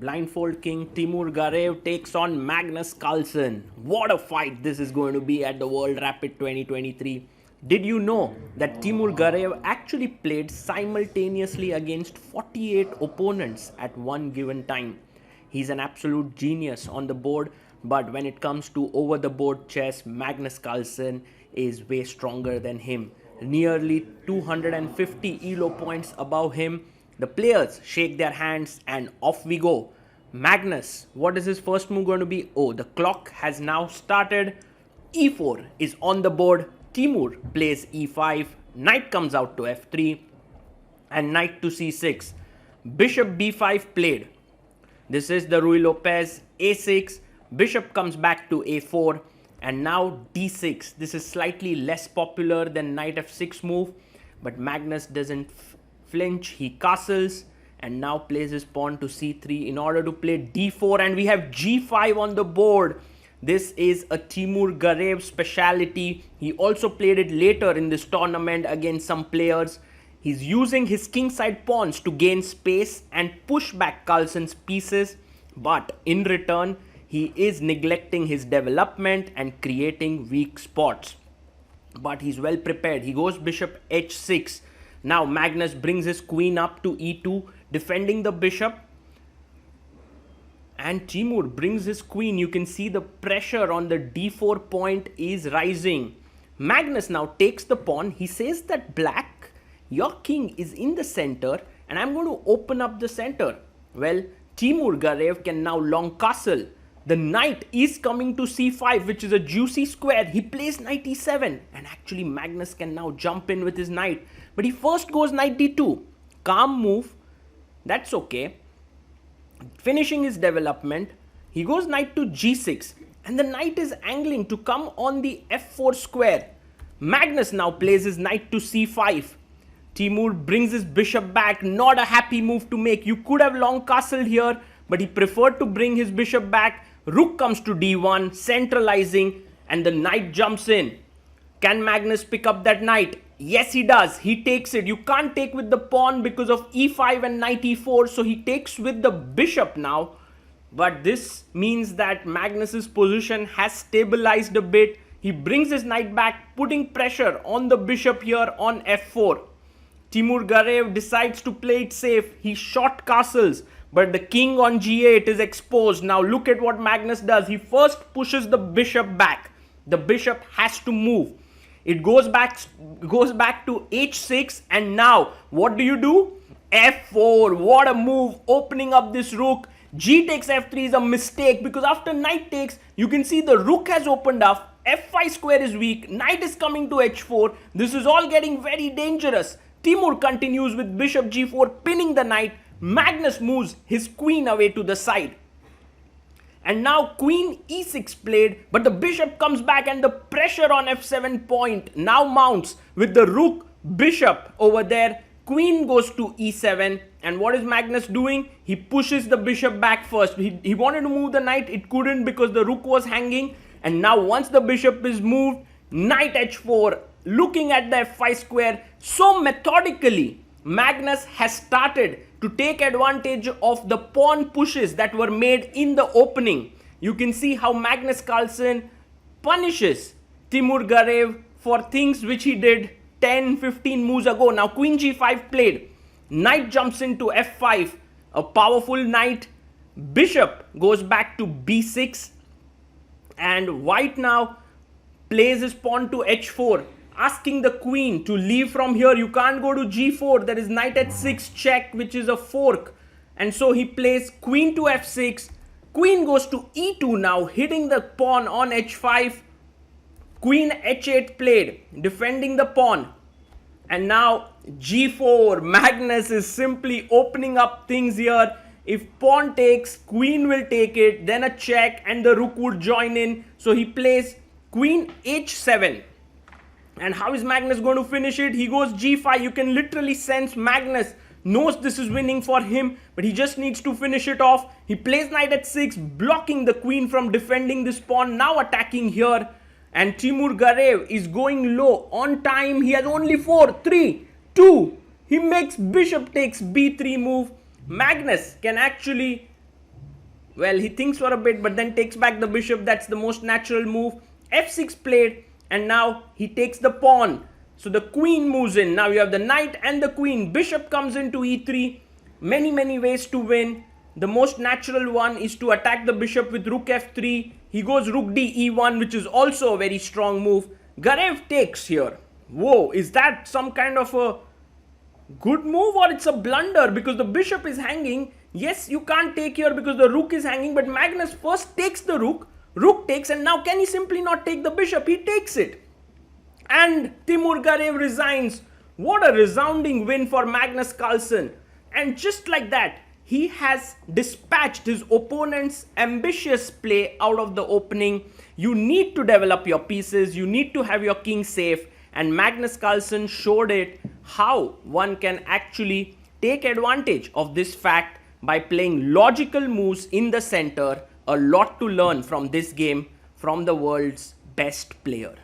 Blindfold King Timur Gareyev takes on Magnus Carlsen. What a fight this is going to be at the World Rapid 2023. Did you know that Timur Gareyev actually played simultaneously against 48 opponents at one given time? He's an absolute genius on the board, but when it comes to over the board chess, Magnus Carlsen is way stronger than him. Nearly 250 ELO points above him. The players shake their hands and off we go. Magnus, what is his first move going to be? Oh, the clock has now started. E4 is on the board. Timur plays E5. Knight comes out to F3 and knight to C6. Bishop B5 played. This is the Ruy Lopez. A6. Bishop comes back to A4 and now D6. This is slightly less popular than knight F6 move, but Magnus doesn't flinch. He castles and now plays his pawn to C3 in order to play D4, and we have G5 on the board. This is a Timur Gareyev speciality. He also played it later in this tournament against some players. He's using his kingside pawns to gain space and push back Carlsen's pieces, but in return he is neglecting his development and creating weak spots. But he's well prepared. He goes bishop H6. Now Magnus brings his queen up to E2, defending the bishop. And Timur brings his queen. You can see the pressure on the D4 point is rising. Magnus now takes the pawn. He says that black, your king is in the center and I'm going to open up the center. Well, Timur Gareyev can now long castle. The knight is coming to C5, which is a juicy square. He plays knight E7 and actually Magnus can now jump in with his knight. But he first goes knight D2. Calm move. That's okay. Finishing his development, he goes knight to G6 and the knight is angling to come on the F4 square. Magnus now plays his knight to C5. Timur brings his bishop back. Not a happy move to make. You could have long castled here, but he preferred to bring his bishop back. Rook comes to D1, centralizing, and the knight jumps in. Can Magnus pick up that knight? Yes, he does. He takes it. You can't take with the pawn because of E5 and knight E4, so he takes with the bishop now. But this means that Magnus's position has stabilized a bit. He brings his knight back, putting pressure on the bishop here on F4. Timur Gareyev decides to play it safe. He short castles, but the king on G8 is exposed. Now look at what Magnus does. He first pushes the bishop back. The bishop has to move. It goes back to H6, and now what do? F4. What a move, opening up this rook. G takes F3 is a mistake because after knight takes, you can see the rook has opened up. F5 square is weak. Knight is coming to H4. This is all getting very dangerous. Timur continues with bishop G4, pinning the knight. Magnus moves his queen away to the side. And now queen E6 played, but the bishop comes back and the pressure on F7 point now mounts with the rook, bishop over there. Queen goes to E7, and what is Magnus doing? He pushes the bishop back first. He wanted to move the knight, it couldn't because the rook was hanging. And now once the bishop is moved, knight H4, looking at the F5 square so methodically. Magnus has started to take advantage of the pawn pushes that were made in the opening. You can see how Magnus Carlsen punishes Timur Gareyev for things which he did 10-15 moves ago. Now queen G5 played. Knight jumps into F5. A powerful knight. Bishop goes back to B6. And white now plays his pawn to H4. Asking the queen to leave from here. You can't go to G4. There is knight H6 check, which is a fork. And so he plays queen to F6. Queen goes to E2 now, hitting the pawn on H5. Queen H8 played, defending the pawn. And now G4. Magnus is simply opening up things here. If pawn takes, queen will take it. Then a check and the rook would join in. So he plays queen H7. And how is Magnus going to finish it? He goes G5. You can literally sense Magnus knows this is winning for him, but he just needs to finish it off. He plays knight H6, blocking the queen from defending this pawn, now attacking here. And Timur Gareyev is going low on time. He has only 4, 3, 2. He makes bishop takes B3 move. Magnus can actually Well, he thinks for a bit, but then takes back the bishop. That's the most natural move. f6 played, and now he takes the pawn. So the queen moves in. Now you have the knight and the queen. Bishop comes into e3. Many ways to win. The most natural one is to attack the bishop with rook f3. He goes rook d e1, which is also a very strong move. Gareyev takes here. Whoa, is that some kind of a good move or it's a blunder? Because the bishop is hanging. Yes, you can't take here because the rook is hanging, but Magnus first takes the rook. Rook takes, and now can he simply not take the bishop? He takes it. And Timur Gareyev resigns. What a resounding win for Magnus Carlsen. And just like that, he has dispatched his opponent's ambitious play out of the opening. You need to develop your pieces. You need to have your king safe. And Magnus Carlsen showed it how one can actually take advantage of this fact by playing logical moves in the center. A lot to learn from this game from the world's best player.